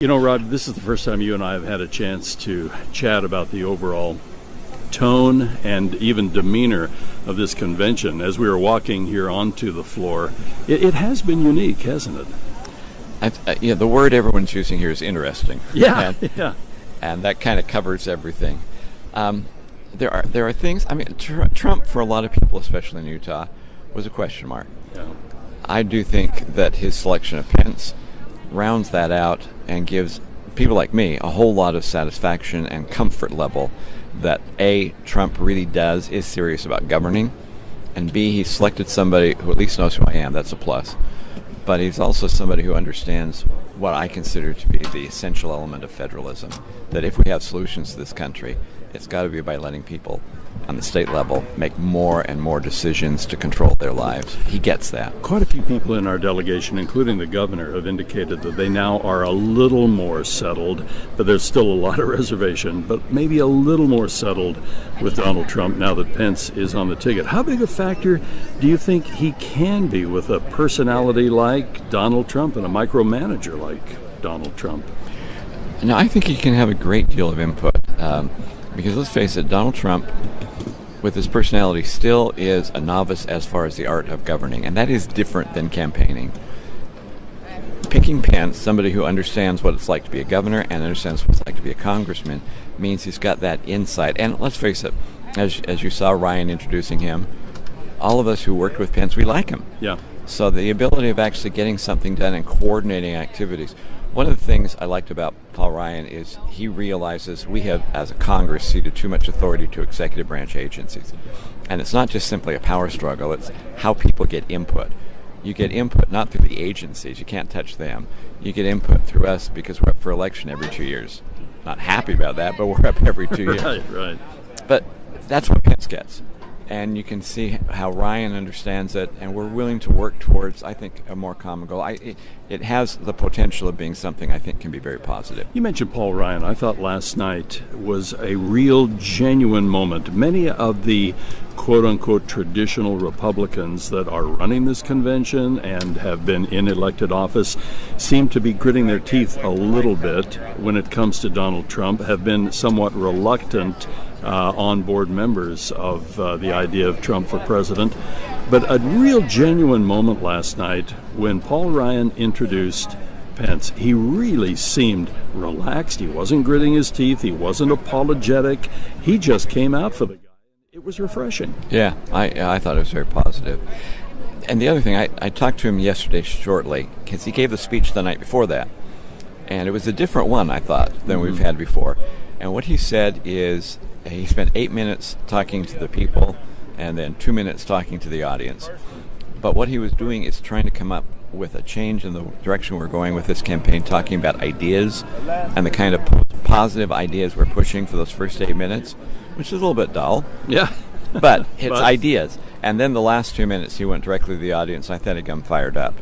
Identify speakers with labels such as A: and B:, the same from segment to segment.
A: You know, Rod, this is the first time you and I have had a chance to chat about the overall tone and even demeanor of this convention. As we were walking here onto the floor, it has been unique, hasn't it?
B: Yeah, the word everyone's using here is interesting.
A: Yeah,
B: and that kind of covers everything. There are things. I mean, Trump, for a lot of people, especially in Utah, was a question mark.
A: Yeah.
B: I do think that his selection of Pence rounds that out and gives people like me a whole lot of satisfaction and comfort level that A, Trump really is serious about governing, and B, he selected somebody who at least knows who I am. That's a plus. But he's also somebody who understands what I consider to be the essential element of federalism, that if we have solutions to this country, it's got to be by letting people on the state level make more and more decisions to control their lives. He gets that.
A: Quite a few people in our delegation, including the governor, have indicated that they now are a little more settled, but there's still a lot of reservation, but maybe a little more settled with Donald Trump now that Pence is on the ticket. How big a factor do you think he can be with a personality like Donald Trump and a micromanager like Donald Trump?
B: Now, I think he can have a great deal of input, because let's face it, Donald Trump, with his personality, still is a novice as far as the art of governing, and that is different than campaigning. Picking Pence, somebody who understands what it's like to be a governor and understands what it's like to be a congressman, means he's got that insight. And let's face it, as you saw Ryan introducing him, all of us who worked with Pence, we like him.
A: Yeah.
B: So the ability of actually getting something done and coordinating activities. One of the things I liked about Paul Ryan is he realizes we have, as a Congress, ceded too much authority to executive branch agencies. And it's not just simply a power struggle, it's how people get input. You get input not through the agencies, you can't touch them. You get input through us because we're up for election every 2 years. Not happy about that, but we're up every 2 years.
A: Right.
B: But that's what Pence gets. And you can see how Ryan understands it, and we're willing to work towards, I think, a more common goal. It has the potential of being something I think can be very positive.
A: You mentioned Paul Ryan. I thought last night was a real, genuine moment. Many of the quote-unquote traditional Republicans that are running this convention and have been in elected office seem to be gritting their teeth a little bit when it comes to Donald Trump, have been somewhat reluctant on-board members of the idea of Trump for president. But a real genuine moment last night when Paul Ryan introduced Pence. He really seemed relaxed. He wasn't gritting his teeth. He wasn't apologetic. He just came out for the guy. It was refreshing.
B: Yeah, I thought it was very positive. And the other thing, I talked to him yesterday shortly because he gave the speech the night before that. And it was a different one, I thought, than we've had before. And what he said is he spent 8 minutes talking to the people and then 2 minutes talking to the audience. But what he was doing is trying to come up with a change in the direction we're going with this campaign, talking about ideas and the kind of positive ideas we're pushing for those first 8 minutes, which is a little bit dull.
A: Yeah.
B: But it's ideas. And then the last 2 minutes he went directly to the audience. I thought he got fired up.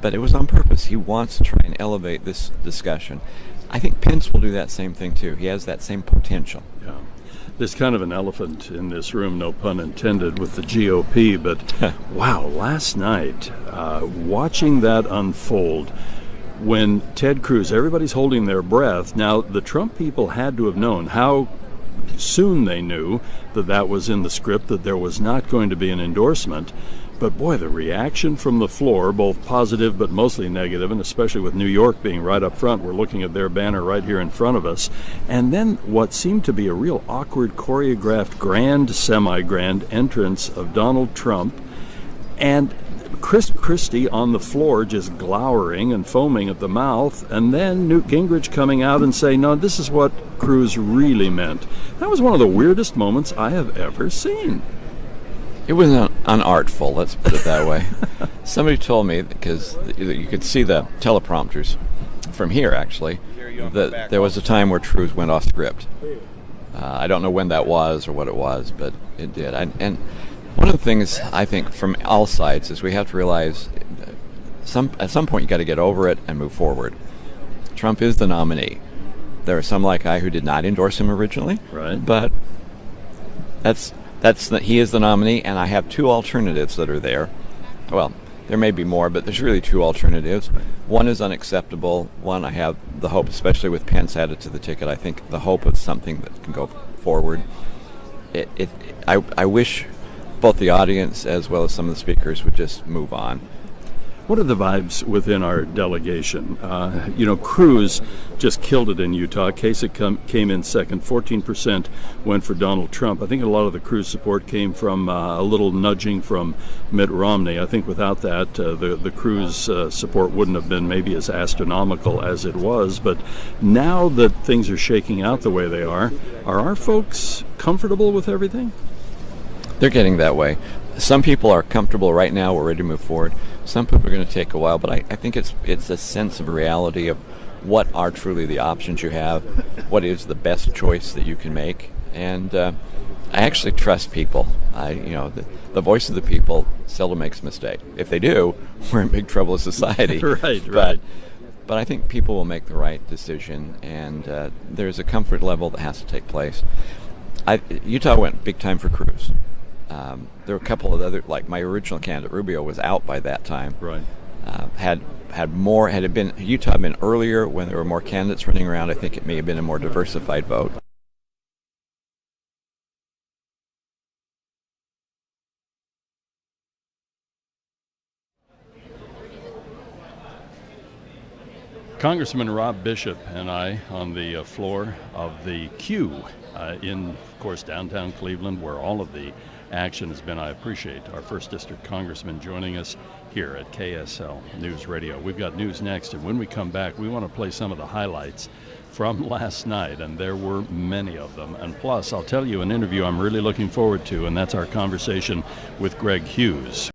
B: But it was on purpose. He wants to try and elevate this discussion. I think Pence will do that same thing too. He has that same potential.
A: Yeah. There's kind of an elephant in this room, no pun intended, with the GOP, but wow, last night, watching that unfold, when Ted Cruz, everybody's holding their breath. Now, the Trump people had to have known how soon they knew that that was in the script, that there was not going to be an endorsement. But boy, the reaction from the floor, both positive but mostly negative, and especially with New York being right up front, we're looking at their banner right here in front of us. And then what seemed to be a real awkward, choreographed, grand, semi-grand entrance of Donald Trump, and Chris Christie on the floor just glowering and foaming at the mouth, and then Newt Gingrich coming out and saying, no, this is what Cruz really meant. That was one of the weirdest moments I have ever seen.
B: It was unartful, let's put it that way. Somebody told me, because you could see the teleprompters from here, actually, that there was a time where Cruz went off script. I don't know when that was or what it was, but it did. And one of the things, I think, from all sides is we have to realize at some point you got to get over it and move forward. Trump is the nominee. There are some like I who did not endorse him originally,
A: right?
B: But he is the nominee, and I have two alternatives that are there. Well, There may be more, but there's really two alternatives. One is unacceptable. One, I have the hope, especially with Pence added to the ticket, I think the hope of something that can go forward. I wish both the audience as well as some of the speakers would just move on.
A: What are the vibes within our delegation? Cruz just killed it in Utah. Kasich came in second. 14% went for Donald Trump. I think a lot of the Cruz support came from a little nudging from Mitt Romney. I think without that, the Cruz support wouldn't have been maybe as astronomical as it was. But now that things are shaking out the way they are our folks comfortable with everything?
B: They're getting that way. Some people are comfortable right now. We're ready to move forward. Some people are going to take a while, but I think it's a sense of reality of what are truly the options you have, what is the best choice that you can make, and I actually trust people. The voice of the people seldom makes a mistake. If they do, we're in big trouble as society.
A: Right.
B: But I think people will make the right decision, and there's a comfort level that has to take place. Utah went big time for Cruz. There were a couple of other, like my original candidate Rubio was out by that time.
A: Right.
B: Had Utah been earlier when there were more candidates running around, I think it may have been a more diversified vote.
A: Congressman Rob Bishop and I on the floor of the Q in, of course, downtown Cleveland, where all of the action has been. I appreciate our 1st District Congressman joining us here at KSL News Radio. We've got news next, and when we come back, we want to play some of the highlights from last night, and there were many of them. And plus, I'll tell you an interview I'm really looking forward to, and that's our conversation with Greg Hughes.